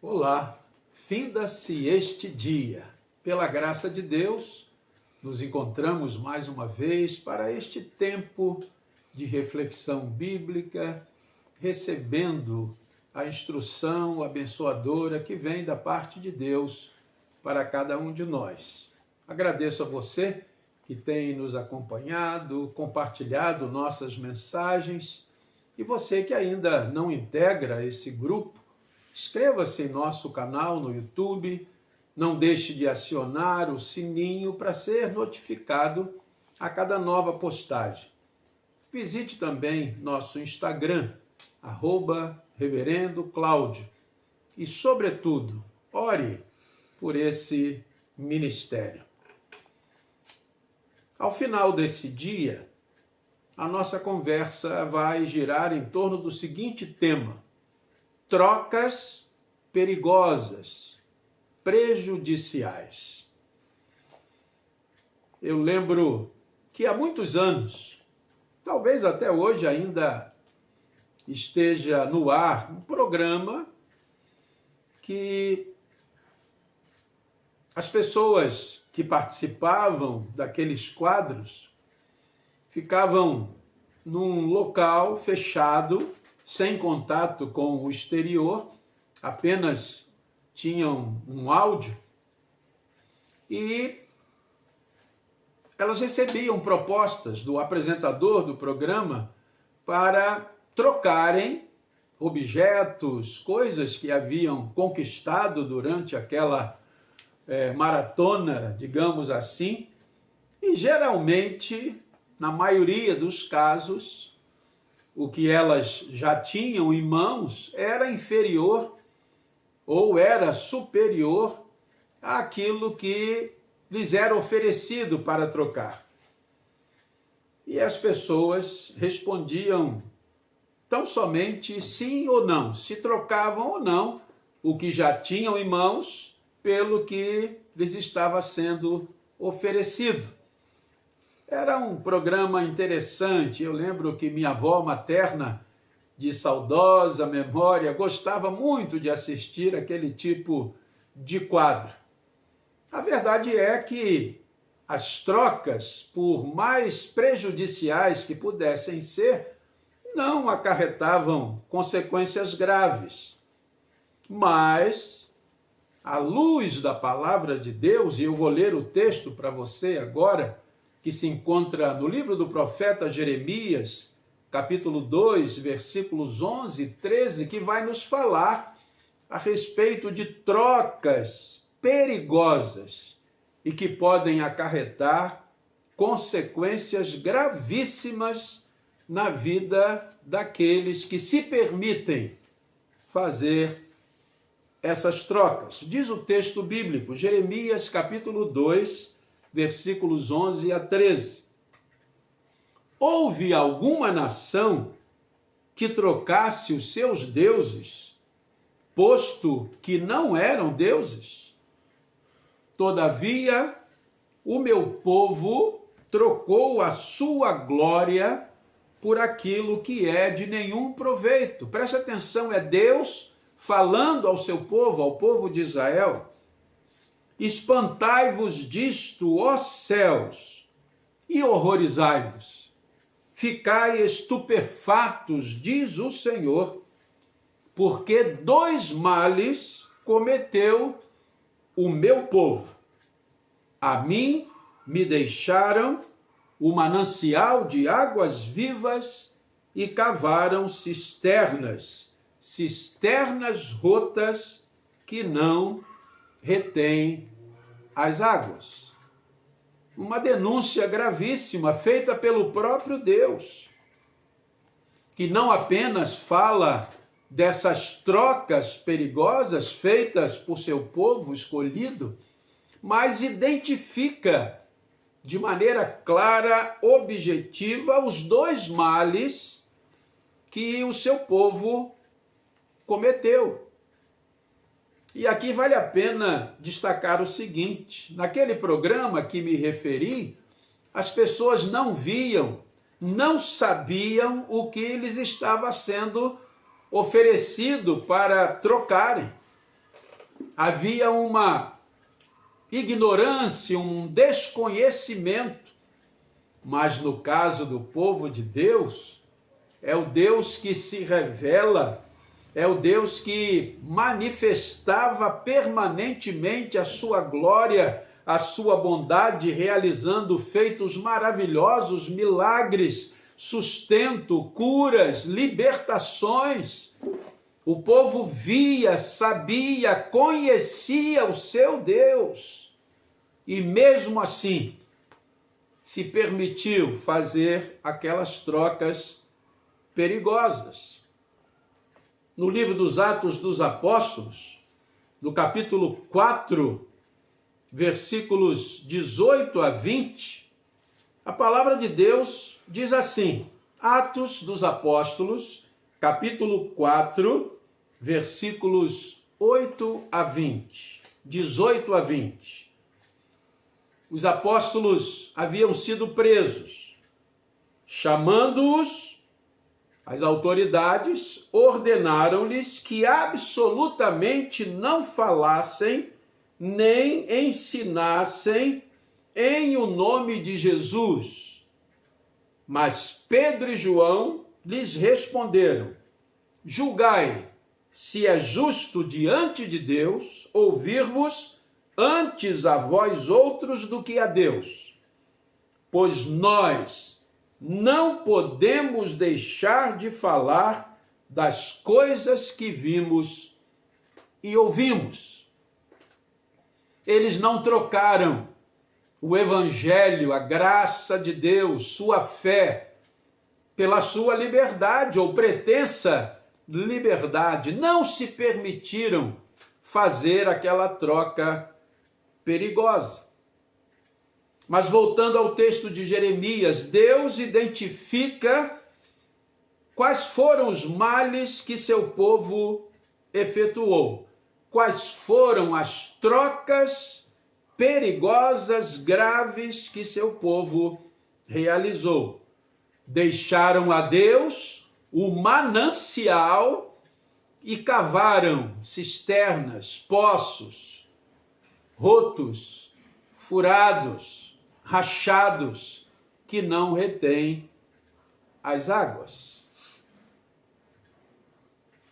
Olá, finda-se este dia. Pela graça de Deus, nos encontramos mais uma vez para este tempo de reflexão bíblica, recebendo a instrução abençoadora que vem da parte de Deus para cada um de nós. Agradeço a você que tem nos acompanhado, compartilhado nossas mensagens, e você que ainda não integra esse grupo, inscreva-se em nosso canal no YouTube, não deixe de acionar o sininho para ser notificado a cada nova postagem. Visite também nosso Instagram, @Reverendo Cláudio. E, sobretudo, ore por esse ministério. Ao final desse dia, a nossa conversa vai girar em torno do seguinte tema: trocas perigosas, prejudiciais. Eu lembro que há muitos anos, talvez até hoje ainda esteja no ar, um programa que as pessoas que participavam daqueles quadros ficavam num local fechado, sem contato com o exterior, apenas tinham um áudio, e elas recebiam propostas do apresentador do programa para trocarem objetos, coisas que haviam conquistado durante aquela maratona, digamos assim, e geralmente, na maioria dos casos, o que elas já tinham em mãos era inferior ou era superior àquilo que lhes era oferecido para trocar. E as pessoas respondiam tão somente sim ou não, se trocavam ou não o que já tinham em mãos pelo que lhes estava sendo oferecido. Era um programa interessante. Eu lembro que minha avó materna, de saudosa memória, gostava muito de assistir aquele tipo de quadro. A verdade é que as trocas, por mais prejudiciais que pudessem ser, não acarretavam consequências graves. Mas, à luz da palavra de Deus, e eu vou ler o texto para você agora, que se encontra no livro do profeta Jeremias, capítulo 2, versículos 11 e 13, que vai nos falar a respeito de trocas perigosas e que podem acarretar consequências gravíssimas na vida daqueles que se permitem fazer essas trocas. Diz o texto bíblico, Jeremias, capítulo 2, versículos 11 a 13. Houve alguma nação que trocasse os seus deuses, posto que não eram deuses? Todavia, o meu povo trocou a sua glória por aquilo que é de nenhum proveito. Preste atenção, é Deus falando ao seu povo, ao povo de Israel: espantai-vos disto, ó céus, e horrorizai-vos. Ficai estupefatos, diz o Senhor, porque dois males cometeu o meu povo. A mim me deixaram o manancial de águas vivas e cavaram cisternas rotas que não retêm as águas. Uma denúncia gravíssima feita pelo próprio Deus, que não apenas fala dessas trocas perigosas feitas por seu povo escolhido, mas identifica de maneira clara, objetiva, os dois males que o seu povo cometeu. E aqui vale a pena destacar o seguinte: naquele programa que me referi, as pessoas não viam, não sabiam o que lhes estava sendo oferecido para trocarem. havia uma ignorância, um desconhecimento. Mas no caso do povo de Deus, é o Deus que se revela, é o Deus que manifestava permanentemente a sua glória, a sua bondade, realizando feitos maravilhosos, milagres, sustento, curas, libertações. O povo via, sabia, conhecia o seu Deus. E mesmo assim, se permitiu fazer aquelas trocas perigosas. No livro dos Atos dos Apóstolos, no capítulo 4, versículos 18 a 20, a palavra de Deus diz assim, Atos dos Apóstolos, capítulo 4, versículos 8 a 20, 18 a 20. Os apóstolos haviam sido presos. Chamando-os, as autoridades ordenaram-lhes que absolutamente não falassem nem ensinassem em o nome de Jesus. Mas Pedro e João lhes responderam, julgai se é justo diante de Deus ouvir-vos antes a vós outros do que a Deus. Pois nós não podemos deixar de falar das coisas que vimos e ouvimos. Eles não trocaram o evangelho, a graça de Deus, sua fé, pela sua liberdade ou pretensa liberdade. Não se permitiram fazer aquela troca perigosa. Mas voltando ao texto de Jeremias, Deus identifica quais foram os males que seu povo efetuou, quais foram as trocas perigosas, graves que seu povo realizou. Deixaram a Deus o manancial e cavaram cisternas, poços, rotos, furados, rachados, que não retêm as águas.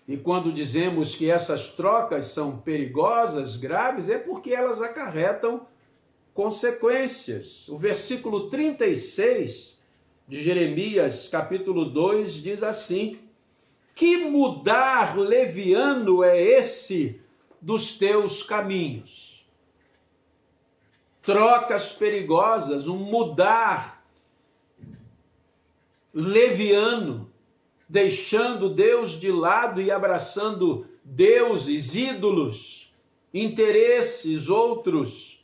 E quando dizemos que essas trocas são perigosas, graves, é porque elas acarretam consequências. O versículo 36 de Jeremias, capítulo 2, diz assim, que mudar leviano é esse dos teus caminhos? Trocas perigosas, um mudar leviano, deixando Deus de lado e abraçando deuses, ídolos, interesses outros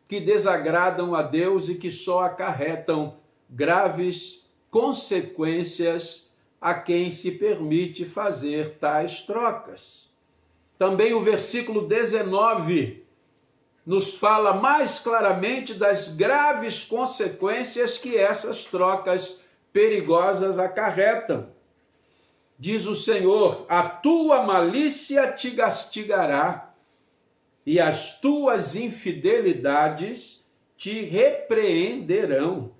que desagradam a Deus e que só acarretam graves consequências a quem se permite fazer tais trocas. Também o versículo 19 nos fala mais claramente das graves consequências que essas trocas perigosas acarretam. Diz o Senhor, a tua malícia te castigará e as tuas infidelidades te repreenderão.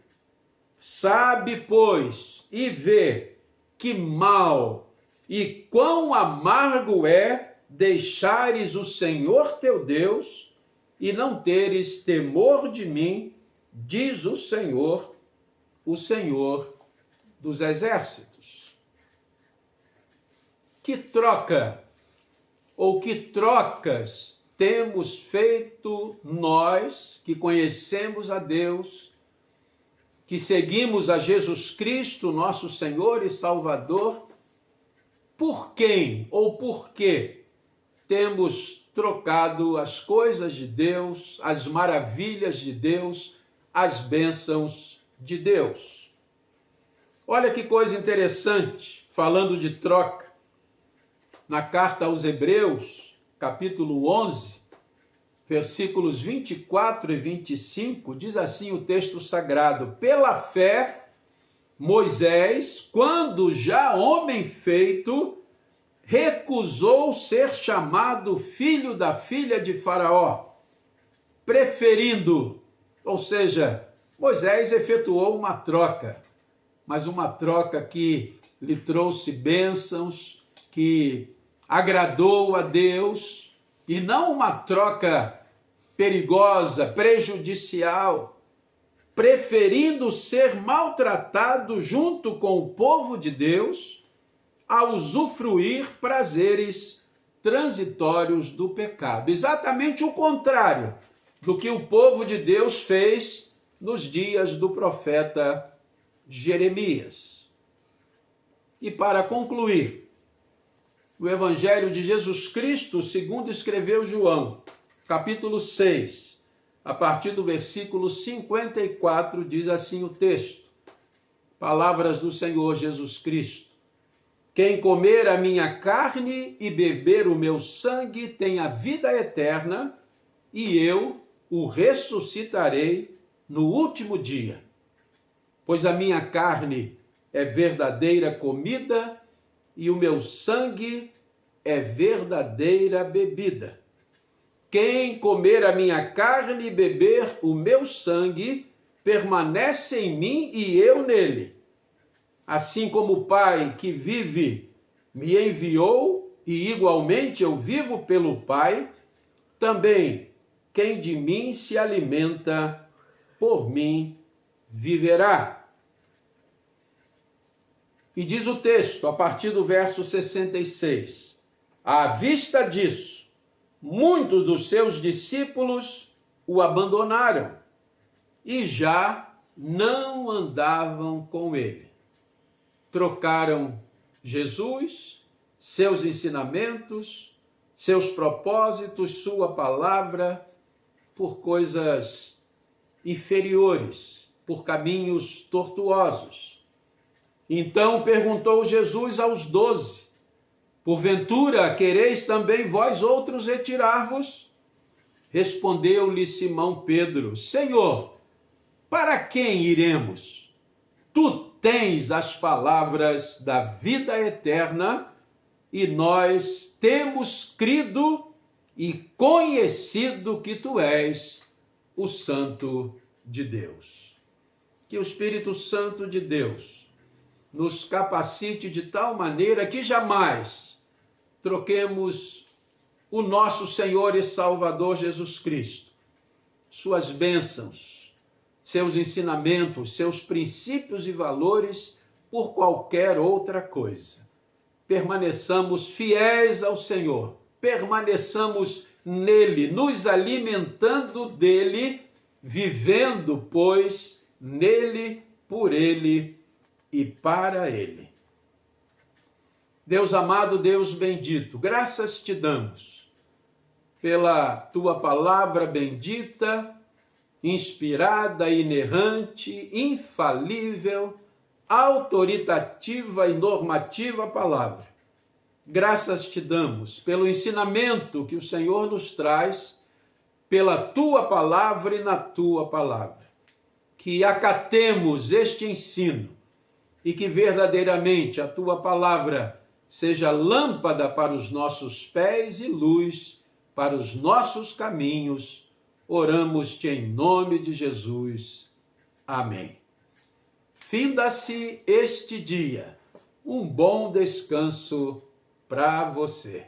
Sabe, pois, e vê que mal e quão amargo é deixares o Senhor teu Deus e não teres temor de mim, diz o Senhor dos exércitos. Que troca, ou que trocas temos feito nós, que conhecemos a Deus, que seguimos a Jesus Cristo, nosso Senhor e Salvador, por quem ou por que temos trocado as coisas de Deus, as maravilhas de Deus, as bênçãos de Deus? Olha que coisa interessante, falando de troca, na carta aos Hebreus, capítulo 11, versículos 24 e 25, diz assim o texto sagrado, pela fé, Moisés, quando já homem feito, recusou ser chamado filho da filha de Faraó, preferindo, ou seja, Moisés efetuou uma troca, mas uma troca que lhe trouxe bênçãos, que agradou a Deus, e não uma troca perigosa, prejudicial, preferindo ser maltratado junto com o povo de Deus, a usufruir prazeres transitórios do pecado. Exatamente o contrário do que o povo de Deus fez nos dias do profeta Jeremias. E para concluir, o Evangelho de Jesus Cristo, segundo escreveu João, capítulo 6, a partir do versículo 54, diz assim o texto: palavras do Senhor Jesus Cristo: quem comer a minha carne e beber o meu sangue tem a vida eterna, e eu o ressuscitarei no último dia. Pois a minha carne é verdadeira comida e o meu sangue é verdadeira bebida. Quem comer a minha carne e beber o meu sangue permanece em mim e eu nele. Assim como o Pai que vive me enviou e igualmente eu vivo pelo Pai, também quem de mim se alimenta, por mim viverá. E diz o texto, a partir do verso 66, à vista disso, muitos dos seus discípulos o abandonaram e já não andavam com ele. Trocaram Jesus, seus ensinamentos, seus propósitos, sua palavra, por coisas inferiores, por caminhos tortuosos. Então perguntou Jesus aos 12, porventura quereis também vós outros retirar-vos? Respondeu-lhe Simão Pedro, Senhor, para quem iremos? Tu tens as palavras da vida eterna e nós temos crido e conhecido que tu és o Santo de Deus. Que o Espírito Santo de Deus nos capacite de tal maneira que jamais troquemos o nosso Senhor e Salvador Jesus Cristo, suas bênçãos, seus ensinamentos, seus princípios e valores por qualquer outra coisa. Permaneçamos fiéis ao Senhor, permaneçamos nele, nos alimentando dele, vivendo, pois, nele, por ele e para ele. Deus amado, Deus bendito, graças te damos pela tua palavra bendita, inspirada, inerrante, infalível, autoritativa e normativa palavra. Graças te damos pelo ensinamento que o Senhor nos traz, pela tua palavra e na tua palavra. Que acatemos este ensino e que verdadeiramente a tua palavra seja lâmpada para os nossos pés e luz para os nossos caminhos. Oramos-te em nome de Jesus. Amém. Finda-se este dia. Um bom descanso para você.